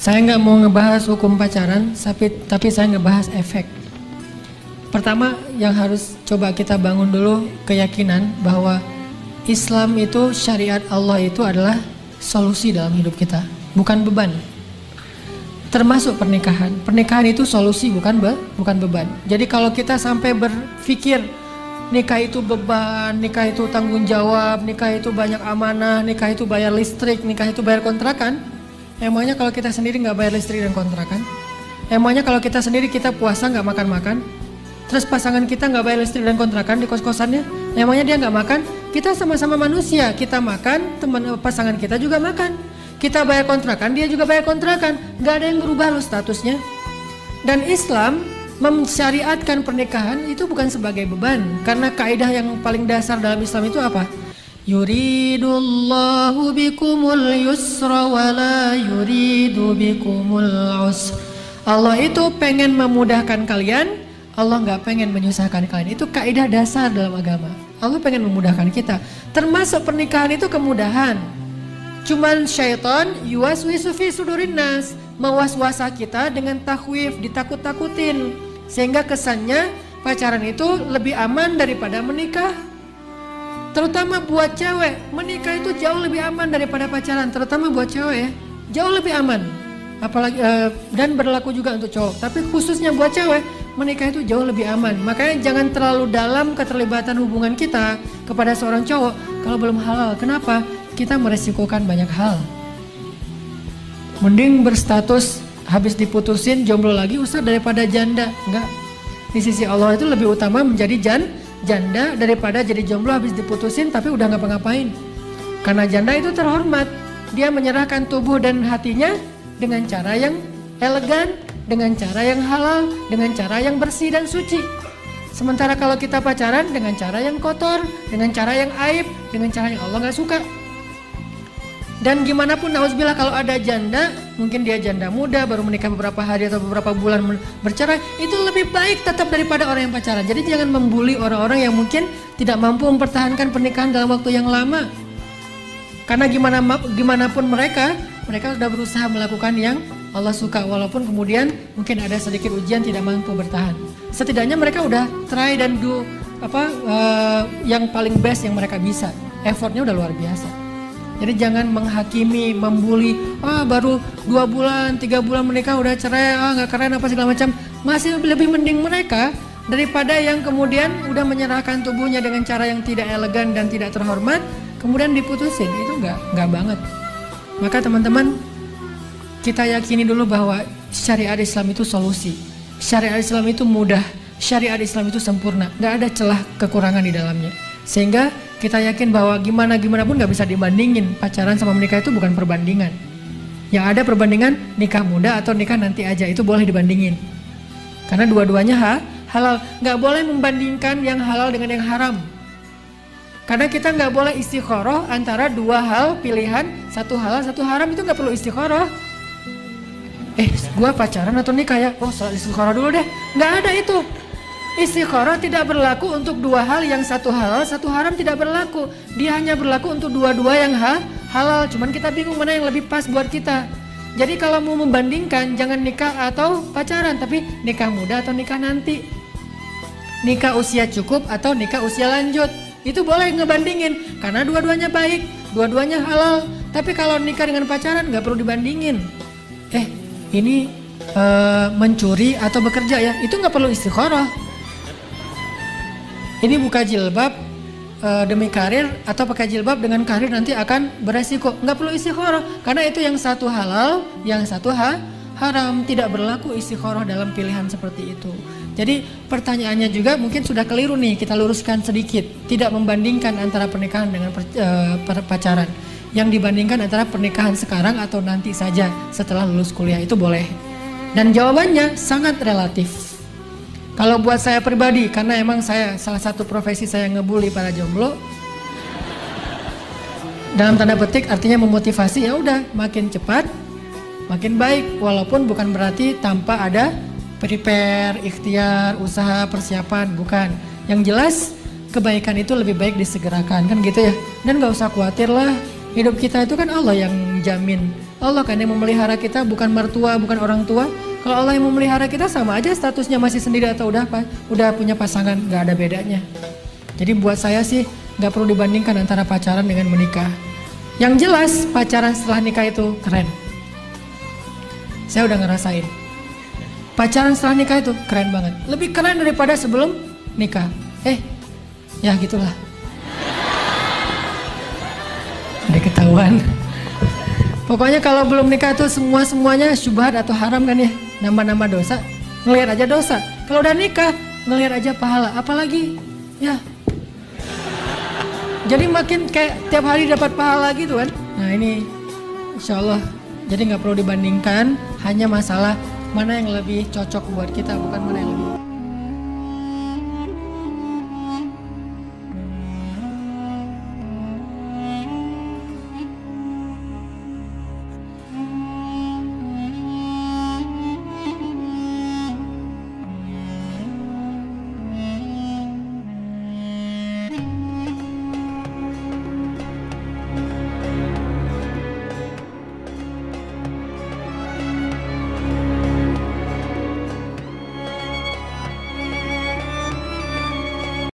Saya nggak mau ngebahas hukum pacaran, tapi saya ngebahas efek. Pertama yang harus coba kita bangun dulu keyakinan bahwa Islam itu, syariat Allah itu adalah solusi dalam hidup kita, bukan beban. Termasuk pernikahan. Pernikahan itu solusi, bukan beban. Jadi kalau kita sampai berpikir nikah itu beban, nikah itu tanggung jawab, nikah itu banyak amanah, nikah itu bayar listrik, nikah itu bayar kontrakan. Emangnya kalau kita sendiri nggak bayar listrik dan kontrakan? Emangnya kalau kita sendiri kita puasa nggak makan-makan? Terus pasangan kita nggak bayar listrik dan kontrakan di kos-kosannya? Emangnya dia nggak makan? Kita sama-sama manusia, kita makan, pasangan kita juga makan. Kita bayar kontrakan, dia juga bayar kontrakan. Nggak ada yang berubah loh statusnya. Dan Islam mensyariatkan pernikahan itu bukan sebagai beban, karena kaidah yang paling dasar dalam Islam itu apa? Yuridullahu bikumul yusra wa la yuridu bikumul usra. Allah itu pengen memudahkan kalian, Allah nggak pengen menyusahkan kalian. Itu kaidah dasar dalam agama. Allah pengen memudahkan kita. Termasuk pernikahan itu kemudahan. Cuman syaitan yuwaswisu fi sudurin nas, mewas-wasa kita dengan takhwif, ditakut-takutin, sehingga kesannya pacaran itu lebih aman daripada menikah. Terutama buat cewek, menikah itu jauh lebih aman daripada pacaran, terutama buat cewek ya, jauh lebih aman. Apalagi dan berlaku juga untuk cowok, tapi khususnya buat cewek, menikah itu jauh lebih aman. Makanya jangan terlalu dalam keterlibatan hubungan kita kepada seorang cowok kalau belum halal. Kenapa? Kita meresikokan banyak hal. Mending berstatus habis diputusin jomblo lagi Ustaz daripada janda. Enggak. Di sisi Allah itu lebih utama menjadi janda daripada jadi jomblo habis diputusin tapi udah ngapa-ngapain. Karena janda itu terhormat. Dia menyerahkan tubuh dan hatinya dengan cara yang elegan, dengan cara yang halal, dengan cara yang bersih dan suci. Sementara kalau kita pacaran dengan cara yang kotor, dengan cara yang aib, dengan cara yang Allah nggak suka. Dan gimana pun nauzubillah kalau ada janda, mungkin dia janda muda baru menikah beberapa hari atau beberapa bulan bercerai, itu lebih baik tetap daripada orang yang pacaran. Jadi jangan membuli orang-orang yang mungkin tidak mampu mempertahankan pernikahan dalam waktu yang lama. Karena gimana pun mereka sudah berusaha melakukan yang Allah suka, walaupun kemudian mungkin ada sedikit ujian tidak mampu bertahan. Setidaknya mereka udah try dan do yang paling best yang mereka bisa. Effortnya udah luar biasa. Jadi jangan menghakimi, membuli, baru 2 bulan, 3 bulan menikah udah cerai, nggak keren apa segala macam. Masih lebih mending mereka daripada yang kemudian udah menyerahkan tubuhnya dengan cara yang tidak elegan dan tidak terhormat, kemudian diputusin. Itu nggak banget. Maka teman-teman, kita yakini dulu bahwa syariat Islam itu solusi. Syariat Islam itu mudah, syariat Islam itu sempurna, nggak ada celah kekurangan di dalamnya. Sehingga kita yakin bahwa gimana pun gak bisa dibandingin. Pacaran sama menikah itu bukan perbandingan. Yang ada perbandingan nikah muda atau nikah nanti aja, itu boleh dibandingin. Karena dua-duanya halal. Gak boleh membandingkan yang halal dengan yang haram. Karena kita gak boleh istikharah antara dua hal pilihan, satu halal satu haram, itu gak perlu istikharah. Gua pacaran atau nikah ya? Salat istikharah dulu deh. Gak ada itu. Istikharah tidak berlaku untuk dua hal, yang satu halal, satu haram tidak berlaku. Dia hanya berlaku untuk dua-dua yang halal. Cuman kita bingung mana yang lebih pas buat kita. Jadi kalau mau membandingkan, jangan nikah atau pacaran, tapi nikah muda atau nikah nanti. Nikah usia cukup atau nikah usia lanjut. Itu boleh ngebandingin, karena dua-duanya baik, dua-duanya halal. Tapi kalau nikah dengan pacaran nggak perlu dibandingin. Ini mencuri atau bekerja ya, itu nggak perlu istikharah. Ini buka jilbab demi karir atau pakai jilbab dengan karir nanti akan beresiko. Nggak perlu istikharah, karena itu yang satu halal, yang satu haram. Tidak berlaku istikharah dalam pilihan seperti itu. Jadi pertanyaannya juga mungkin sudah keliru nih, kita luruskan sedikit. Tidak membandingkan antara pernikahan dengan pacaran. Yang dibandingkan antara pernikahan sekarang atau nanti saja setelah lulus kuliah, itu boleh. Dan jawabannya sangat relatif. Kalau buat saya pribadi, karena emang saya salah satu profesi saya ngebully para jomblo. Dalam tanda petik artinya memotivasi, ya udah makin cepat, makin baik. Walaupun bukan berarti tanpa ada prepare, ikhtiar, usaha, persiapan, bukan. Yang jelas kebaikan itu lebih baik disegerakan, kan gitu ya. Dan gak usah khawatir lah, hidup kita itu kan Allah yang jamin. Allah kan yang memelihara kita, bukan mertua, bukan orang tua. Kalau Allah yang memelihara kita sama aja statusnya masih sendiri atau udah punya pasangan, nggak ada bedanya. Jadi buat saya sih nggak perlu dibandingkan antara pacaran dengan menikah. Yang jelas pacaran setelah nikah itu keren. Saya udah ngerasain. Pacaran setelah nikah itu keren banget. Lebih keren daripada sebelum nikah. Ya gitulah. Udah ketahuan. Pokoknya kalau belum nikah tuh semuanya syubhat atau haram kan ya. Nambah-nambah dosa, ngelihat aja dosa. Kalau udah nikah, ngelihat aja pahala. Apalagi ya. Jadi makin kayak tiap hari dapat pahala gitu kan. Nah ini insya Allah. Jadi nggak perlu dibandingkan. Hanya masalah mana yang lebih cocok buat kita, bukan mana yang lebih